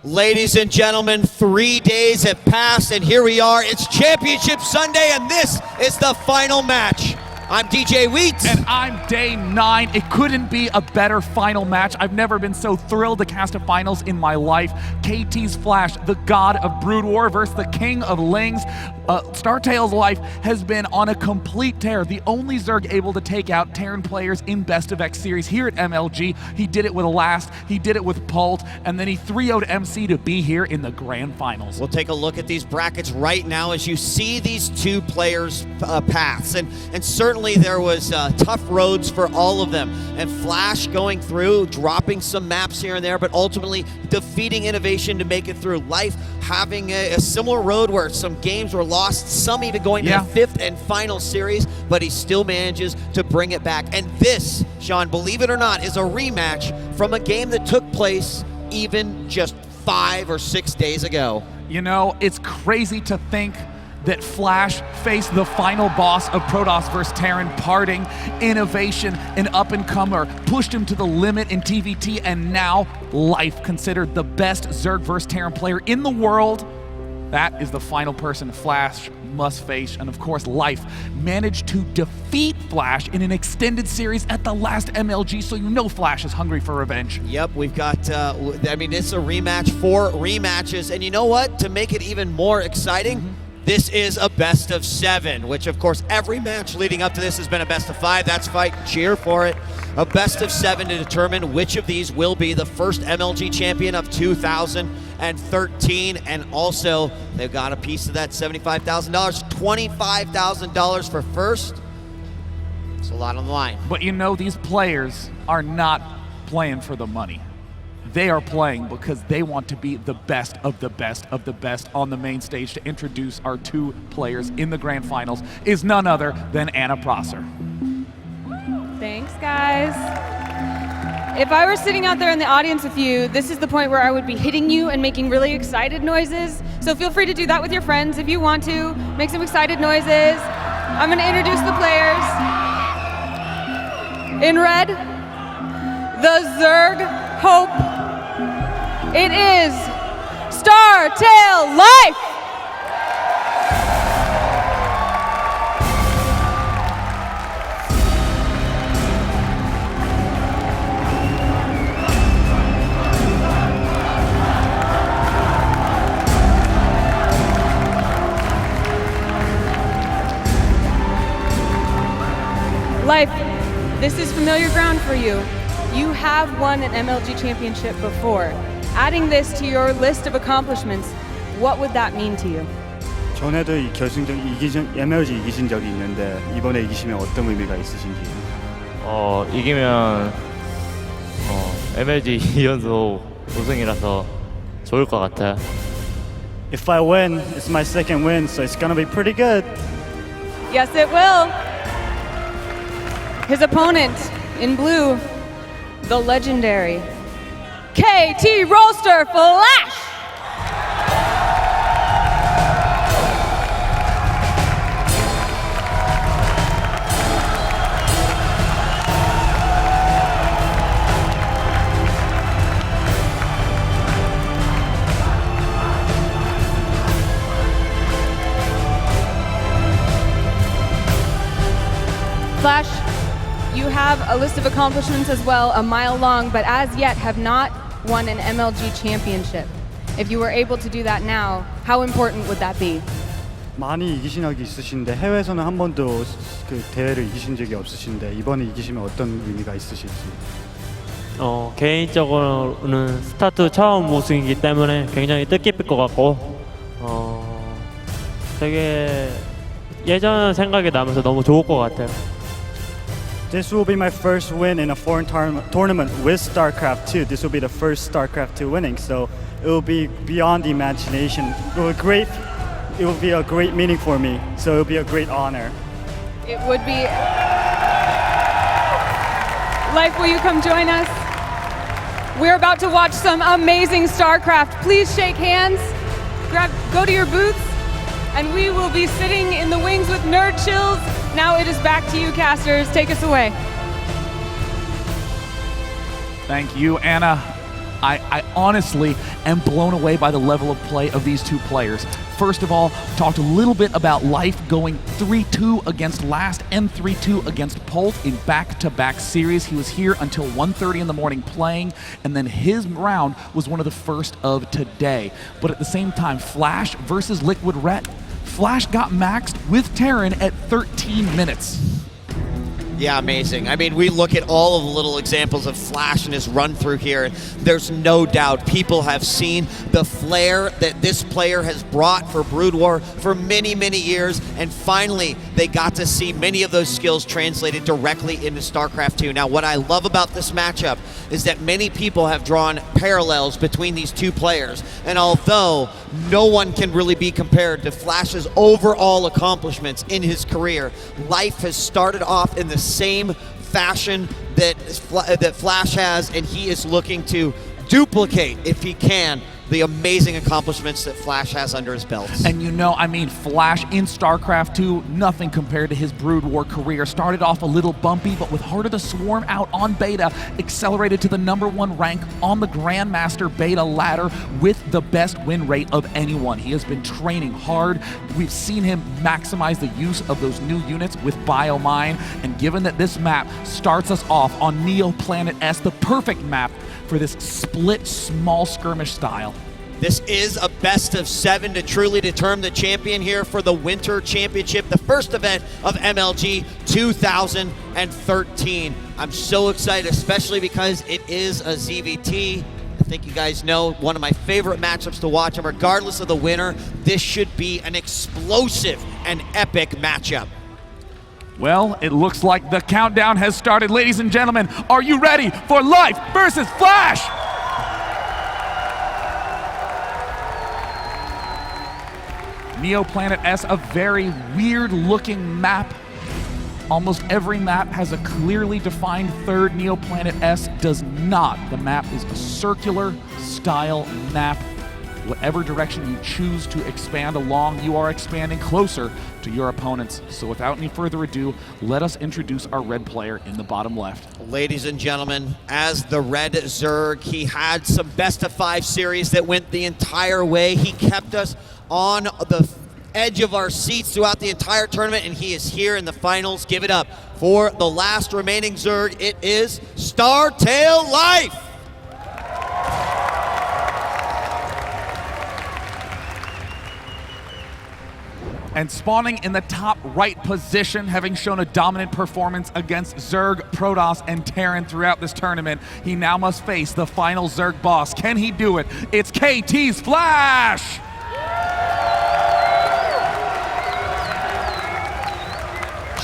Ladies and gentlemen, 3 days have passed and here we are. It's Championship Sunday and this is the final match. I'm djwheat. And I'm day 9. It couldn't be a better final match. I've never been so thrilled to cast a finals in my life. KT's Flash, the god of Brood War versus the king of Lings. StarTale's life has been on a complete tear. The only Zerg able to take out Terran players in Best of X series here at MLG. He did it with Last, he did it with Pult, and then he 3-0'd MC to be here in the grand finals. We'll take a look at these brackets right now as you see these two players' paths. And certainly there was tough roads for all of them. And Flash going through, dropping some maps here and there, but ultimately defeating Innovation to make it through. Life having a similar road where some games were lost, some even going to the 5th and final series, but he still manages to bring it back. And this, Sean, believe it or not, is a rematch from a game that took place even just 5 or 6 days ago. You know, it's crazy to think that Flash faced the final boss of Protoss vs. Terran, parting Innovation, an up-and-comer, pushed him to the limit in TVT, and now Life, considered the best Zerg vs. Terran player in the world. That is the final person Flash must face, and of course Life managed to defeat Flash in an extended series at the last MLG, so you know Flash is hungry for revenge. Yep, we've got, I mean, it's a rematch for rematches, and you know what? To make it even more exciting, this is a best of 7, which of course every match leading up to this has been a best of 5. That's fight, cheer for it. A best of 7 to determine which of these will be the first MLG champion of 2013. And also, they've got a piece of that $75,000, $25,000 for first. It's a lot on the line. But you know, these players are not playing for the money. They are playing because they want to be the best of the best of the best on the main stage. To introduce our 2 players in the grand finals is none other than Anna Prosser. Thanks, guys. If I were sitting out there in the audience with you, this is the point where I would be hitting you and making really excited noises. So feel free to do that with your friends if you want to. Make some excited noises. I'm going to introduce the players. In red, the Zerg Hope. It is StarTale Life! Life, this is familiar ground for you. You have won an MLG championship before. Adding this to your list of accomplishments, what would that mean to you? 전에도 이 결승전 MLG 이기신 적이 있는데 이번에 이기시면 어떤 의미가 있으신지? 이기면 MLG 2연속 우승이라서 좋을 것 같아요. If I win, it's my second win, so it's gonna be pretty good. Yes, it will. His opponent in blue, the legendary KT Roaster Flash! Flash, you have a list of accomplishments as well, a mile long, but as yet have not won an MLG championship. If you were able to do that now, how important would that be? 많이 이기신 적이 있으신데 해외에서는 한 번도 그 대회를 이기신 적이 없으신데 이번에 이기시면 어떤 의미가 있으실지? 개인적으로는 스타트 처음 우승이기 때문에 굉장히 뜻깊을 것 같고 되게 예전 생각이 나면서 너무 좋을 것 같아요. This will be my first win in a foreign tournament with StarCraft 2. This will be the first StarCraft 2 winning, so it will be beyond the imagination. It will be a great meaning for me, so it will be a great honor. It would be. Life, will you come join us? We're about to watch some amazing StarCraft. Please shake hands, go to your booths, and we will be sitting in the wings with Nerd Chills. Now it is back to you, casters. Take us away. Thank you, Anna. I honestly am blown away by the level of play of these two players. First of all, talked a little bit about Life going 3-2 against Last and 3-2 against Polt in back-to-back series. He was here until 1:30 in the morning playing, and then his round was one of the first of today. But at the same time, Flash versus Liquid Ret. Flash got maxed with Terran at 13 minutes. Yeah, amazing. I mean, we look at all of the little examples of Flash and his run through here, and there's no doubt people have seen the flair that this player has brought for Brood War for many, many years, and finally they got to see many of those skills translated directly into StarCraft 2. Now, what I love about this matchup is that many people have drawn parallels between these two players, and although no one can really be compared to Flash's overall accomplishments in his career, Life has started off in the same fashion that Flash has, and he is looking to duplicate, if he can, the amazing accomplishments that Flash has under his belt. And you know, I mean, Flash in StarCraft 2, nothing compared to his Brood War career. Started off a little bumpy, but with Heart of the Swarm out on beta, accelerated to the #1 rank on the Grandmaster beta ladder with the best win rate of anyone. He has been training hard. We've seen him maximize the use of those new units with Biomine, and given that this map starts us off on Neo Planet S, the perfect map for this split small skirmish style. This is a best of 7 to truly determine the champion here for the Winter Championship, the first event of MLG 2013. I'm so excited, especially because it is a ZVT. I think you guys know one of my favorite matchups to watch, and regardless of the winner, this should be an explosive and epic matchup. Well, it looks like the countdown has started. Ladies and gentlemen, are you ready for Life versus Flash? Neo Planet S, a very weird looking map. Almost every map has a clearly defined third. Neo Planet S does not. The map is a circular style map. Whatever direction you choose to expand along, you are expanding closer to your opponents. So without any further ado, let us introduce our red player in the bottom left. Ladies and gentlemen, as the red Zerg, he had some best of 5 series that went the entire way. He kept us on the edge of our seats throughout the entire tournament, and he is here in the finals. Give it up for the last remaining Zerg. It is StarTale Life. And spawning in the top right position, having shown a dominant performance against Zerg, Protoss, and Terran throughout this tournament, he now must face the final Zerg boss. Can he do it? It's KT's Flash!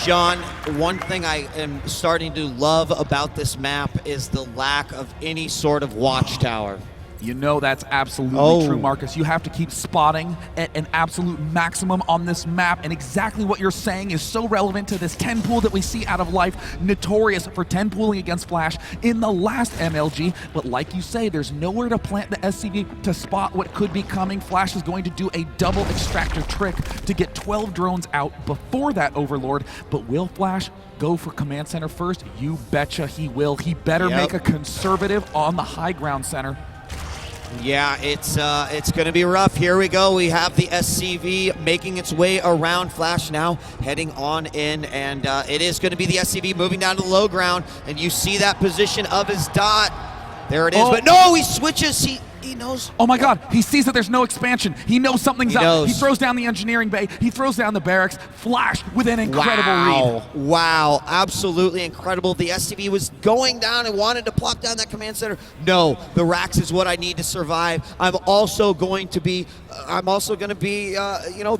Sean, one thing I am starting to love about this map is the lack of any sort of watchtower. You know that's absolutely true, Marcus. You have to keep spotting at an absolute maximum on this map, and exactly what you're saying is so relevant to this 10 pool that we see out of Life, notorious for 10 pooling against Flash in the last MLG. But like you say, there's nowhere to plant the SCV to spot what could be coming. Flash is going to do a double extractor trick to get 12 drones out before that Overlord. But will Flash go for command center first? You betcha he will. He better make a conservative on the high ground center. Yeah, it's going to be rough. Here we go. We have the SCV making its way around. Flash now heading on in, and it is going to be the SCV moving down to the low ground, and you see that position of his dot. There it is, but no, he switches. He knows. Oh my God, he sees that there's no expansion. He knows something's up. He throws down the engineering bay. He throws down the barracks. Flash with an incredible read. Wow, absolutely incredible. The SCV was going down and wanted to plop down that command center. No, the racks is what I need to survive. I'm also going to be,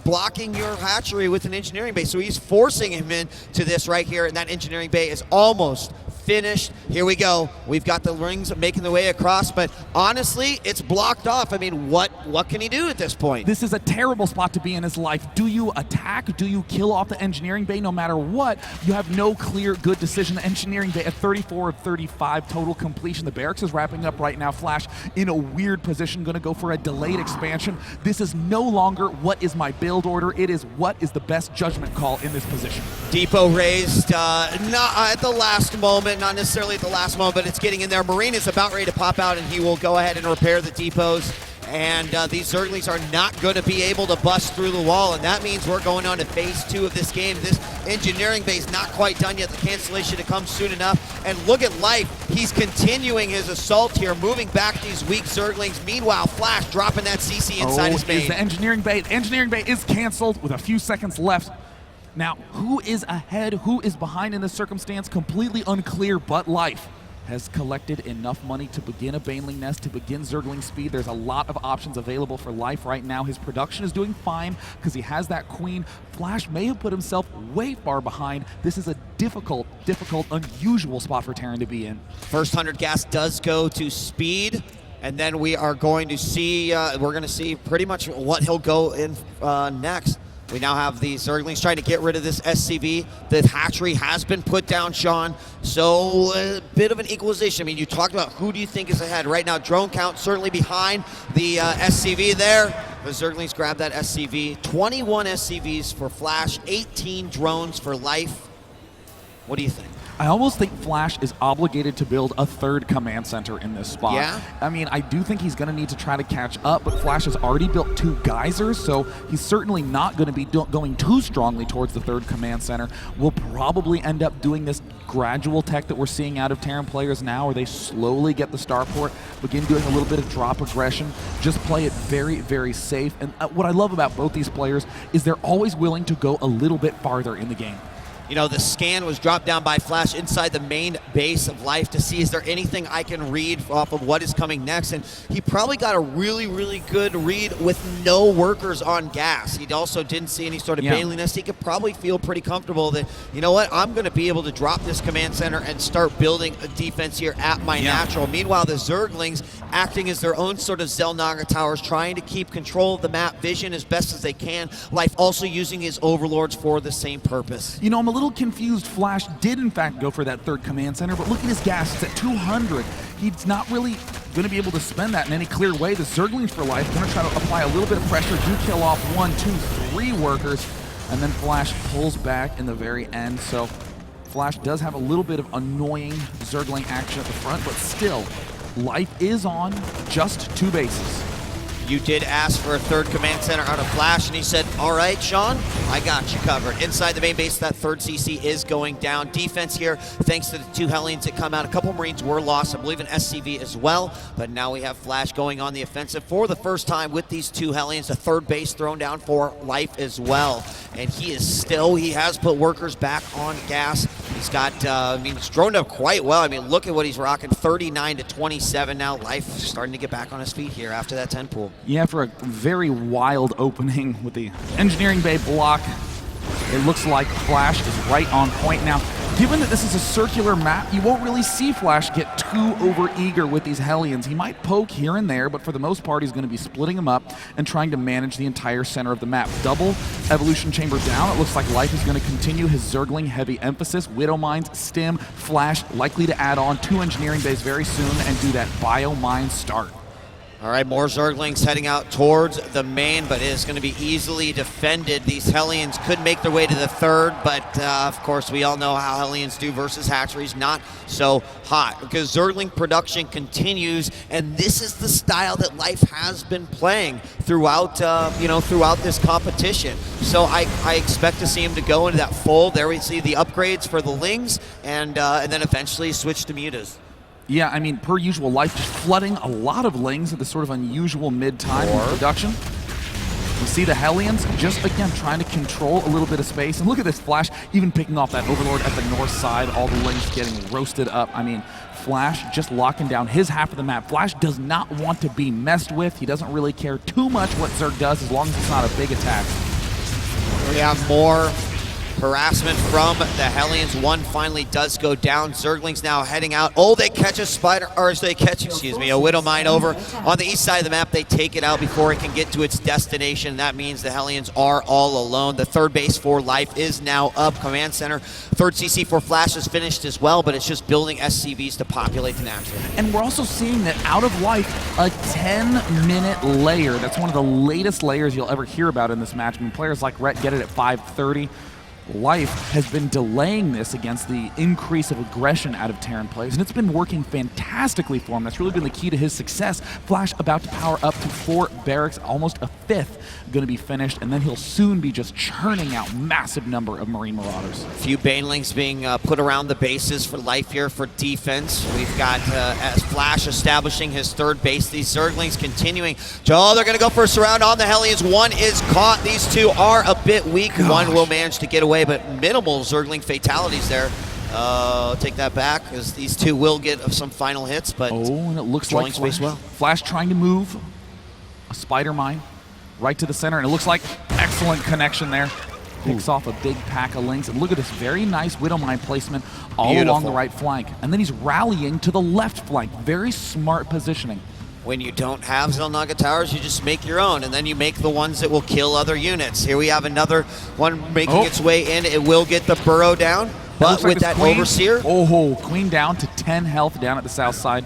blocking your hatchery with an engineering bay. So he's forcing him into this right here, and that engineering bay is almost finished. Here we go. We've got the rings making their way across, but honestly, it's blocked off. I mean, what can he do at this point? This is a terrible spot to be in his life. Do you attack? Do you kill off the engineering bay? No matter what, you have no clear good decision. The engineering bay at 34 of 35 total completion. The barracks is wrapping up right now. Flash in a weird position, going to go for a delayed expansion. This is no longer what is my build order. It is what is the best judgment call in this position. Depot raised not at the last moment. moment, not necessarily at the last moment, but it's getting in there. Marine is about ready to pop out, and he will go ahead and repair the depots. And these Zerglings are not going to be able to bust through the wall, and that means we're going on to phase 2 of this game. This engineering base not quite done yet. The cancellation to come soon enough. And look at Life. He's continuing his assault here, moving back these weak Zerglings. Meanwhile, Flash dropping that CC inside his main. The engineering bay. Engineering bay is canceled with a few seconds left. Now, who is ahead, who is behind in this circumstance? Completely unclear, but Life has collected enough money to begin a Baneling Nest, to begin Zergling speed. There's a lot of options available for Life right now. His production is doing fine because he has that Queen. Flash may have put himself way far behind. This is a difficult, unusual spot for Terran to be in. First 100 gas does go to speed, and then we are going to see, we're going to see pretty much what he'll go in next. We now have the Zerglings trying to get rid of this SCV. The hatchery has been put down, Sean. So a bit of an equalization. I mean, you talked about who do you think is ahead. Right now, drone count certainly behind the SCV there. The Zerglings grab that SCV. 21 SCVs for Flash, 18 drones for Life. What do you think? I almost think Flash is obligated to build a third command center in this spot. Yeah? I mean, I do think he's going to need to try to catch up, but Flash has already built 2 geysers, so he's certainly not going to be going too strongly towards the third command center. We'll probably end up doing this gradual tech that we're seeing out of Terran players now, where they slowly get the starport, begin doing a little bit of drop aggression, just play it very, very safe. And what I love about both these players is they're always willing to go a little bit farther in the game. You know, the scan was dropped down by Flash inside the main base of Life to see, is there anything I can read off of what is coming next? And he probably got a really, really good read with no workers on gas. He also didn't see any sort of Baneling Nest. He could probably feel pretty comfortable that, you know what, I'm going to be able to drop this command center and start building a defense here at my natural. Meanwhile, the Zerglings acting as their own sort of Xel'Naga towers, trying to keep control of the map vision as best as they can. Life also using his overlords for the same purpose. You know, I'm a little confused. Flash did in fact go for that third command center, but look at his gas. It's at 200. He's not really going to be able to spend that in any clear way. The Zerglings for Life going to try to apply a little bit of pressure, do kill off 1, 2, 3 workers, and then Flash pulls back in the very end. So Flash does have a little bit of annoying Zergling action at the front, but still, Life is on just 2 bases. You did ask for a third command center out of Flash, and he said, all right, Sean, I got you covered. Inside the main base, that third CC is going down. Defense here, thanks to the 2 Hellions that come out. A couple Marines were lost, I believe an SCV as well, but now we have Flash going on the offensive for the first time with these 2 Hellions. A third base thrown down for Life as well. And he has put workers back on gas. He's got, he's droned up quite well. I mean, look at what he's rocking, 39 to 27 now. Life starting to get back on his feet here after that 10 pool. Yeah, for a very wild opening with the engineering bay block, it looks like Flash is right on point. Now, given that this is a circular map, you won't really see Flash get too over-eager with these Hellions. He might poke here and there, but for the most part, he's going to be splitting them up and trying to manage the entire center of the map. Double evolution chamber down. It looks like Life is going to continue his Zergling heavy emphasis. Widow Mines, Stim, Flash likely to add on 2 engineering bays very soon and do that bio mine start. All right, more Zerglings heading out towards the main, but it is going to be easily defended. These Hellions could make their way to the third, but of course we all know how Hellions do versus hatcheries. Not so hot because Zergling production continues, and this is the style that Life has been playing throughout, throughout this competition. So I expect to see him to go into that fold. There we see the upgrades for the Lings, and then eventually switch to Mutas. Yeah, I mean, per usual, Life just flooding a lot of Lings at this sort of unusual mid-time in production. You see the Hellions just, again, trying to control a little bit of space. And look at this Flash even picking off that Overlord at the north side. All the Lings getting roasted up. I mean, Flash just locking down his half of the map. Flash does not want to be messed with. He doesn't really care too much what Zerg does as long as it's not a big attack. We have more harassment from the Hellions. 1 finally does go down. Zerglings now heading out. Oh, they catch a spider, or they catch, a Widow Mine over on the east side of the map. They take it out before it can get to its destination. That means the Hellions are all alone. The third base for Life is now up. Command center, third CC for Flash is finished as well, but it's just building SCVs to populate the natural. And we're also seeing that out of Life, a 10-minute layer. That's one of the latest layers you'll ever hear about in this match. I mean, players like Rhett get it at 5:30. Life has been delaying this against the increase of aggression out of Terran players, and it's been working fantastically for him. That's really been the key to his success. Flash about to power up to 4 barracks, almost a 5th going to be finished, and then he'll soon be just churning out massive number of Marine Marauders. A few Banelings being put around the bases for Life here for defense. We've got as Flash establishing his 3rd base. These Zerglings continuing. Oh, they're going to go for a surround on the Hellions. One is caught. These two are a bit weak. Gosh. One will manage to get away, but minimal Zergling fatalities there. Take that back, as these two will get some final hits, but and it looks like space well. Flash trying to move a Spider Mine right to the center, and it looks like excellent connection there. Picks off a big pack of Lings, and look at this very nice Widow Mine placement all along the right flank. And then he's rallying to the left flank. Very smart positioning. When you don't have Xel'Naga towers, you just make your own, and then you make the ones that will kill other units. Here we have another one making its way in. It will get the burrow down, but with that Queen, Overseer. Queen down to 10 health down at the south side.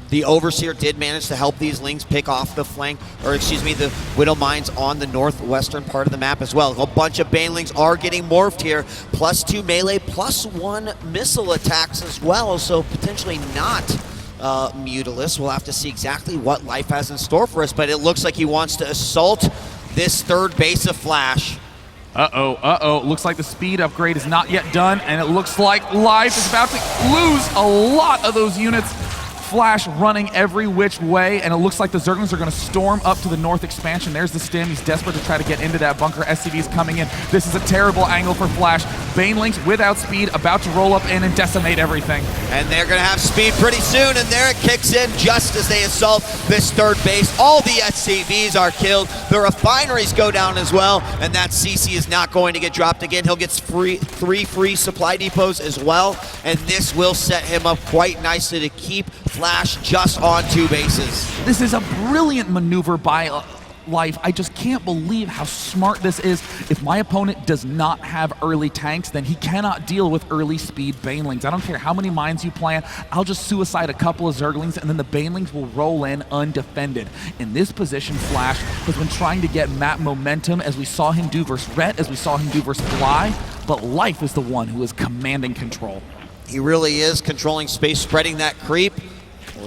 The Overseer did manage to help these Lings pick off the flank, or excuse me, the Widow Mines on the northwestern part of the map as well. A bunch of Banelings are getting morphed here. +2 melee, +1 missile attacks as well, so potentially not Mutalisk. We'll have to see exactly what Life has in store for us, but it looks like he wants to assault this 3rd base of Flash. Looks like the speed upgrade is not yet done, and it looks like Life is about to lose a lot of those units. Flash running every which way, and it looks like the Zerglings are going to storm up to the north expansion. There's the stim. He's desperate to try to get into that bunker. SCV's coming in. This is a terrible angle for Flash. Banelings without speed, about to roll up in and decimate everything. And they're going to have speed pretty soon, and there it kicks in just as they assault this 3rd base. All the SCVs are killed. The refineries go down as well, and that CC is not going to get dropped again. He'll get 3 free supply depots as well, and this will set him up quite nicely to keep Flash just on 2 bases. This is a brilliant maneuver by Life. I just can't believe how smart this is. If my opponent does not have early tanks, then he cannot deal with early speed Banelings. I don't care how many mines you plant, I'll just suicide a couple of Zerglings, and then the Banelings will roll in undefended. In this position, Flash has been trying to get map momentum, as we saw him do versus Ret, as we saw him do versus Fly, but Life is the one who is commanding control. He really is controlling space, spreading that creep.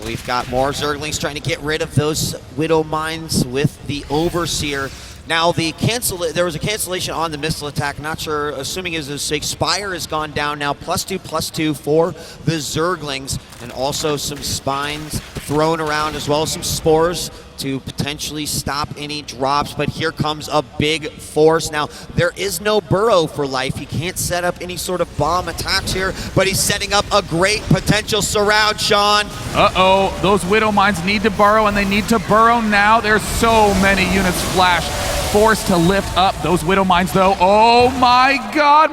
We've got more Zerglings trying to get rid of those Widow Mines with the Overseer. Now, there was a cancellation on the missile attack. Not sure, assuming is Spire has gone down now. +2/+2 for the Zerglings, and also some spines thrown around, as well as some spores to potentially stop any drops. But here comes a big force. Now, there is no burrow for Life. He can't set up any sort of bomb attacks here, but he's setting up a great potential surround, Sean. Those Widow Mines need to burrow, and they need to burrow now. There's so many units Flash forced to lift up. Those Widow Mines, though, oh my God,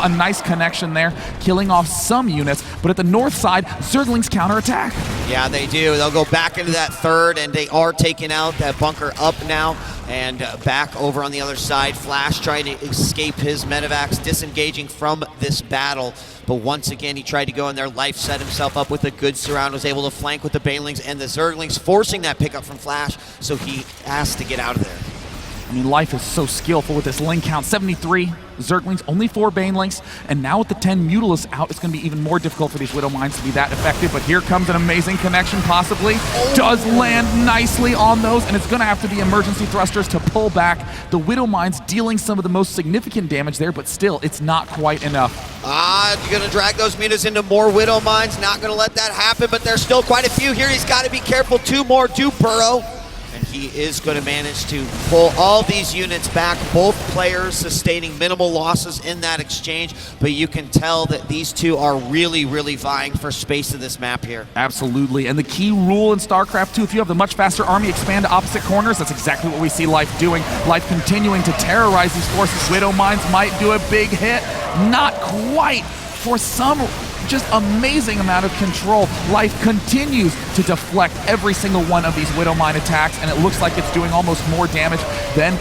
a nice connection there, killing off some units, but at the north side, Zerglings counterattack. Yeah, they do. They'll go back into that 3rd, and they are taking out that bunker up now, and back over on the other side. Flash trying to escape his medevacs, disengaging from this battle. But once again, he tried to go in there. Life set himself up with a good surround, was able to flank with the Banelings and the Zerglings, forcing that pickup from Flash, so he has to get out of there. I mean, Life is so skillful with this Ling count. 73 Zerglings, only 4 Banelings, and now with the 10 Mutalisks out, it's going to be even more difficult for these Widow Mines to be that effective, but here comes an amazing connection, possibly. Does land nicely on those, and it's going to have to be emergency thrusters to pull back. The Widow Mines dealing some of the most significant damage there, but still, it's not quite enough. You're going to drag those Mutas into more Widow Mines. Not going to let that happen, but there's still quite a few here. He's got to be careful. 2 more do burrow. And he is going to manage to pull all these units back. Both players sustaining minimal losses in that exchange, but you can tell that these two are really, really vying for space in this map here. Absolutely, and the key rule in StarCraft 2, if you have the much faster army expand to opposite corners, that's exactly what we see Life doing. Life continuing to terrorize these forces. Widow Mines might do a big hit. Not quite. For some just amazing amount of control, Life continues to deflect every single one of these Widow Mine attacks, and it looks like it's doing almost more damage than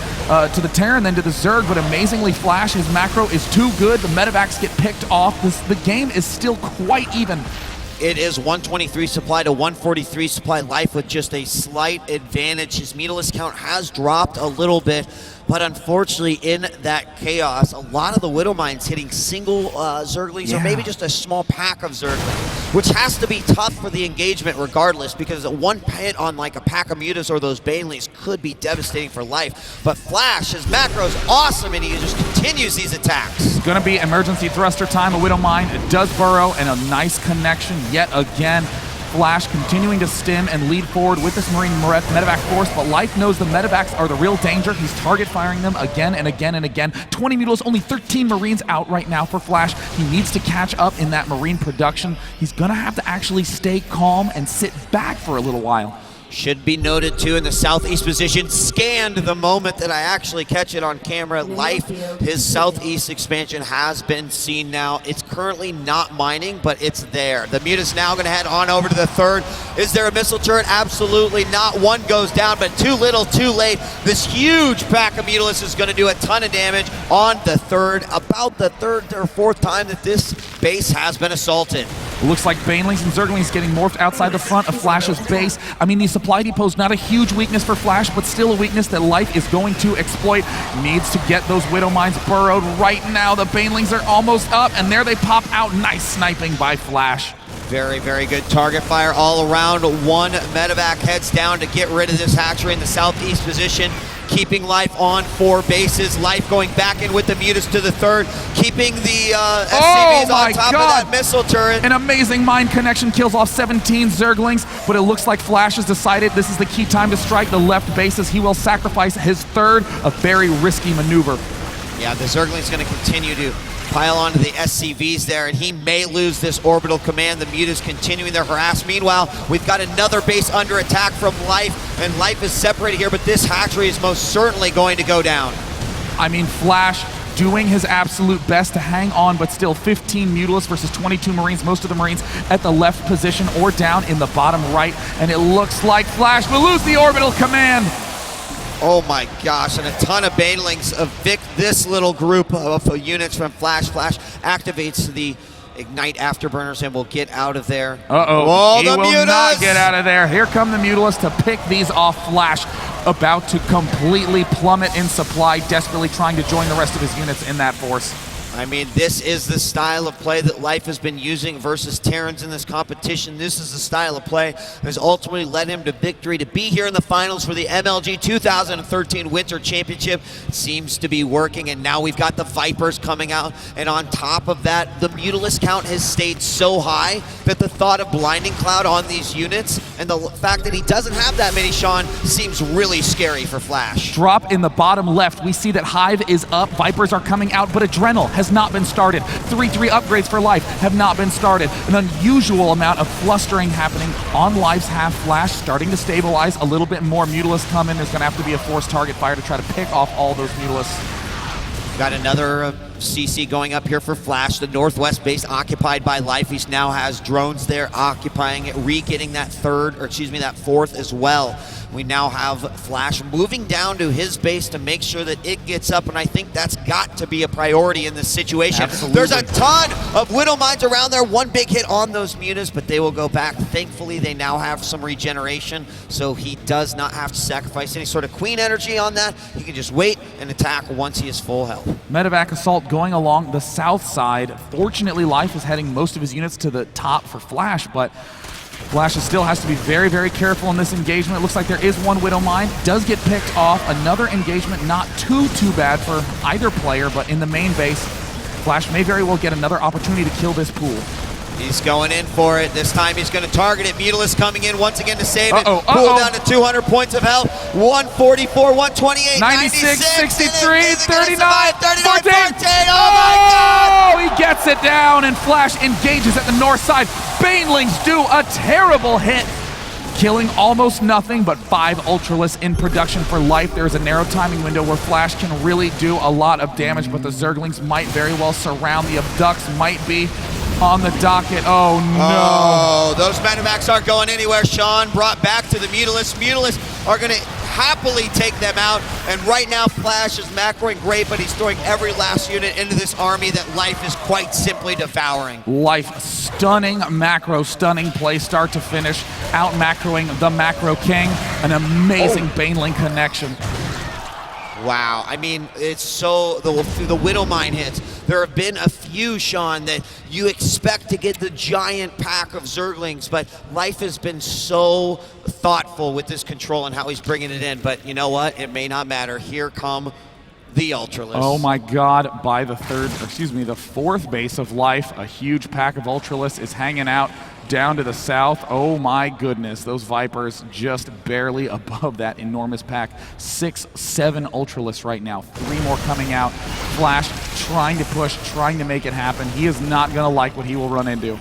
to the Terran than to the Zerg, but amazingly Flash, his macro is too good. The medevacs get picked off. The game is still quite even. It is 123 supply to 143 supply. Life with just a slight advantage. His Mutalisk count has dropped a little bit, but unfortunately in that chaos, a lot of the Widow Mines hitting single Zerglings or maybe just a small pack of Zerglings, which has to be tough for the engagement regardless, because one hit on like a pack of Mutas or those Banelings could be devastating for Life. But Flash, his macro is awesome and he just continues these attacks. It's gonna be emergency thruster time. A Widow Mine, it does burrow, and a nice connection yet again. Flash continuing to stim and lead forward with this Marine medevac force, but Life knows the medevacs are the real danger. He's target firing them again and again and again. 20 Mutals, only 13 Marines out right now for Flash. He needs to catch up in that Marine production. He's gonna have to actually stay calm and sit back for a little while. Should be noted too in the southeast position, scanned the moment that I actually catch it on camera. Life, his southeast expansion has been seen now. It's currently not mining, but it's there. The Muta's now gonna head on over to the third. Is there a missile turret? Absolutely not. One goes down, but too little, too late. This huge pack of Mutalisks is gonna do a ton of damage on the third, about the third or fourth time that this base has been assaulted. It looks like Banelings and Zerglings getting morphed outside the front of Flash's base. I mean, these supply depots, not a huge weakness for Flash, but still a weakness that Life is going to exploit. Needs to get those Widow Mines burrowed right now. The Banelings are almost up, and there they pop out. Nice sniping by Flash. Very, very good target fire all around. One medevac heads down to get rid of this hatchery in the southeast position, keeping Life on 4 bases. Life going back in with the Mutas to the third, keeping the SCVs on top of that missile turret. An amazing mine connection kills off 17 Zerglings, but it looks like Flash has decided this is the key time to strike the left bases. He will sacrifice his third, a very risky maneuver. Yeah, the Zergling's going to continue to pile onto the SCVs there, and he may lose this orbital command. The Mutas continuing their harass. Meanwhile, we've got another base under attack from Life, and Life is separated here, but this hatchery is most certainly going to go down. I mean, Flash doing his absolute best to hang on, but still 15 Mutalisks versus 22 Marines, most of the Marines at the left position or down in the bottom right, and it looks like Flash will lose the orbital command. Oh my gosh, and a ton of Banelings evict this little group of units from Flash. Flash activates the Ignite Afterburners and will get out of there. Uh-oh, he will not get out of there. Here come the Mutalisks to pick these off Flash, about to completely plummet in supply, desperately trying to join the rest of his units in that force. I mean, this is the style of play that Life has been using versus Terrans in this competition. This is the style of play that has ultimately led him to victory. To be here in the finals for the MLG 2013 Winter Championship seems to be working, and now we've got the Vipers coming out, and on top of that, the Mutalisk count has stayed so high that the thought of Blinding Cloud on these units and the fact that he doesn't have that many, Sean, seems really scary for Flash. Drop in the bottom left. We see that Hive is up, Vipers are coming out, but Adrenal has not been started. 3-3 upgrades for Life have not been started. An unusual amount of flustering happening on Life's half. Flash starting to stabilize a little bit more. Mutalisks come in. There's going to have to be a forced target fire to try to pick off all those Mutalisks. Got another CC going up here for Flash. The northwest base occupied by Life. He now has drones there occupying it, re-getting that that fourth as well. We now have Flash moving down to his base to make sure that it gets up, and I think that's got to be a priority in this situation. Absolutely. There's a ton of Widow Mines around there. One big hit on those Mutas, but they will go back. Thankfully, they now have some regeneration, so he does not have to sacrifice any sort of Queen energy on that. He can just wait and attack once he is full health. Medevac assault going along the south side. Fortunately, Life is heading most of his units to the top for Flash, but Flash still has to be very, very careful in this engagement. It looks like there is one Widow Mine. Does get picked off. Another engagement, not too bad for either player, but in the main base, Flash may very well get another opportunity to kill this pool. He's going in for it. This time he's going to target it. Mutalisk coming in once again to save it. Pool down to 200 points of health. 144, 128, 96, 63, 39, 14. 14. Oh my God! He gets it down, and Flash engages at the north side. Banelings do a terrible hit, killing almost nothing but 5 Ultralisks in production for Life. There's a narrow timing window where Flash can really do a lot of damage, but the Zerglings might very well surround. The Abducts might be on the docket. Oh no. Oh, those medevacs aren't going anywhere, Sean. Brought back to the Mutalisks. Mutalisks are going to happily take them out. And right now, Flash is macroing great, but he's throwing every last unit into this army that Life is quite simply devouring. Life, stunning macro, stunning play, start to finish, out macroing the Macro King. An amazing Baneling connection. Wow, I mean, it's so, the Widowmine hits. There have been a few, Sean, that you expect to get the giant pack of Zerglings, but Life has been so thoughtful with this control and how he's bringing it in. But you know what? It may not matter. Here come the Ultralisk. Oh my God, by the fourth base of Life, a huge pack of Ultralisk is hanging out down to the south. Oh my goodness, those Vipers just barely above that enormous pack. 6, 7 Ultralisk right now, 3 more coming out. Flash trying to push, trying to make it happen. He is not gonna like what he will run into.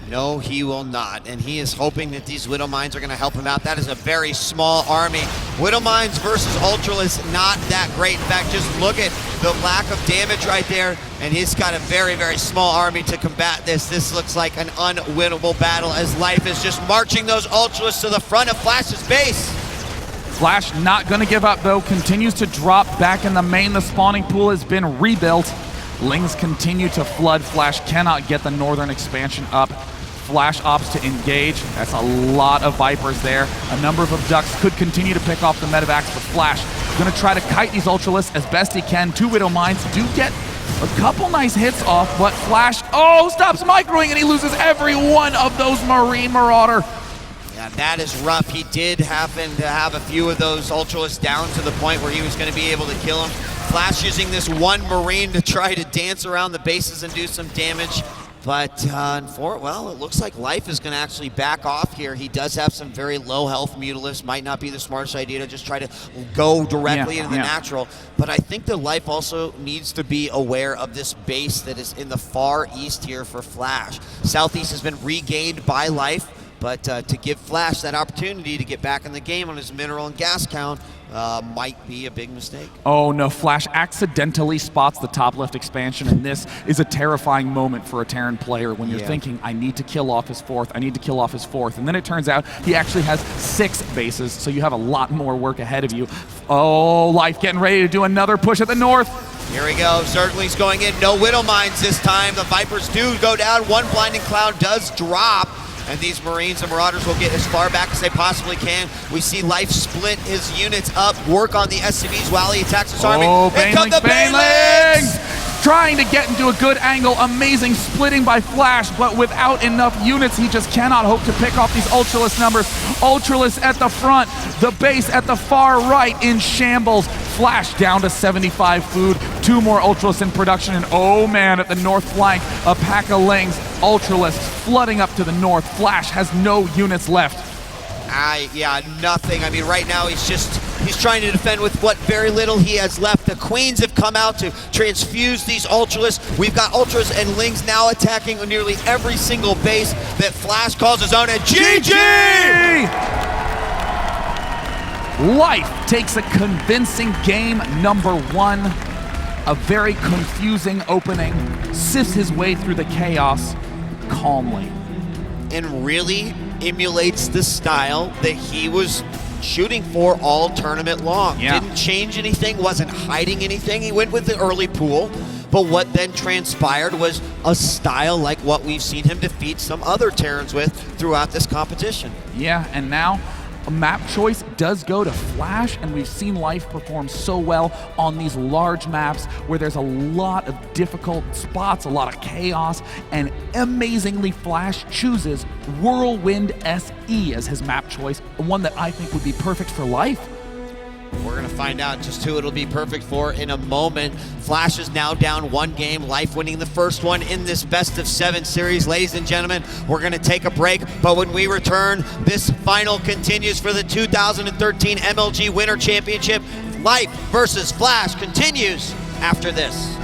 No, he will not, and he is hoping that these Widowmines are going to help him out. That is a very small army. Widowmines versus Ultralisk, not that great. In fact, just look at the lack of damage right there, and he's got a very, very small army to combat this. This looks like an unwinnable battle as Life is just marching those Ultralisks to the front of Flash's base. Flash not going to give up, though, continues to drop back in the main. The spawning pool has been rebuilt. Lings continue to flood. Flash cannot get the northern expansion up. Flash opts to engage. That's a lot of Vipers there. A number of Abducts could continue to pick off the medevacs, but Flash gonna try to kite these Ultralisks as best he can. 2 Widowmines do get a couple nice hits off, but Flash, stops microing and he loses every one of those Marine Marauder. Yeah, that is rough. He did happen to have a few of those Ultralisks down to the point where he was gonna be able to kill him. Flash using this one Marine to try to dance around the bases and do some damage. But it looks like Life is going to actually back off here. He does have some very low health Mutalisks. Might not be the smartest idea to just try to go directly into the natural. But I think that Life also needs to be aware of this base that is in the far east here for Flash. Southeast has been regained by Life, but to give Flash that opportunity to get back in the game on his mineral and gas count might be a big mistake. Oh no, Flash accidentally spots the top left expansion, and this is a terrifying moment for a Terran player when you're thinking, I need to kill off his fourth, and then it turns out he actually has 6 bases, so you have a lot more work ahead of you. Oh, Life getting ready to do another push at the north. Here we go, Zergling's going in, no Widowmines this time. The Vipers do go down, one Blinding Cloud does drop. And these Marines and Marauders will get as far back as they possibly can. We see Life split his units up, work on the SCVs while he attacks his army. Oh, Here come the Banelings! Trying to get into a good angle. Amazing splitting by Flash, but without enough units, he just cannot hope to pick off these Ultralisk numbers. Ultralisk at the front, the base at the far right in shambles. Flash down to 75 food, 2 more Ultralisks in production, and oh man, at the north flank, a pack of Lings, Ultralisks flooding up to the north. Flash has no units left. Nothing. I mean, right now he's trying to defend with what very little he has left. The Queens have come out to transfuse these Ultralisks. We've got Ultras and Lings now attacking nearly every single base that Flash calls his own, and GG! Life takes a convincing game number 1. A very confusing opening, sifts his way through the chaos calmly. And really emulates the style that he was shooting for all tournament long. Didn't change anything, wasn't hiding anything. He went with the early pool, but what then transpired was a style like what we've seen him defeat some other Terrans with throughout this competition. Yeah, and now a map choice does go to Flash, and we've seen Life perform so well on these large maps where there's a lot of difficult spots, a lot of chaos, and amazingly Flash chooses Whirlwind SE as his map choice, one that I think would be perfect for Life. We're going to find out just who it'll be perfect for in a moment. Flash is now down 1 game, Life winning the first one in this best of 7 series. Ladies and gentlemen, we're going to take a break, but when we return, this final continues for the 2013 MLG Winter Championship. Life versus Flash continues after this.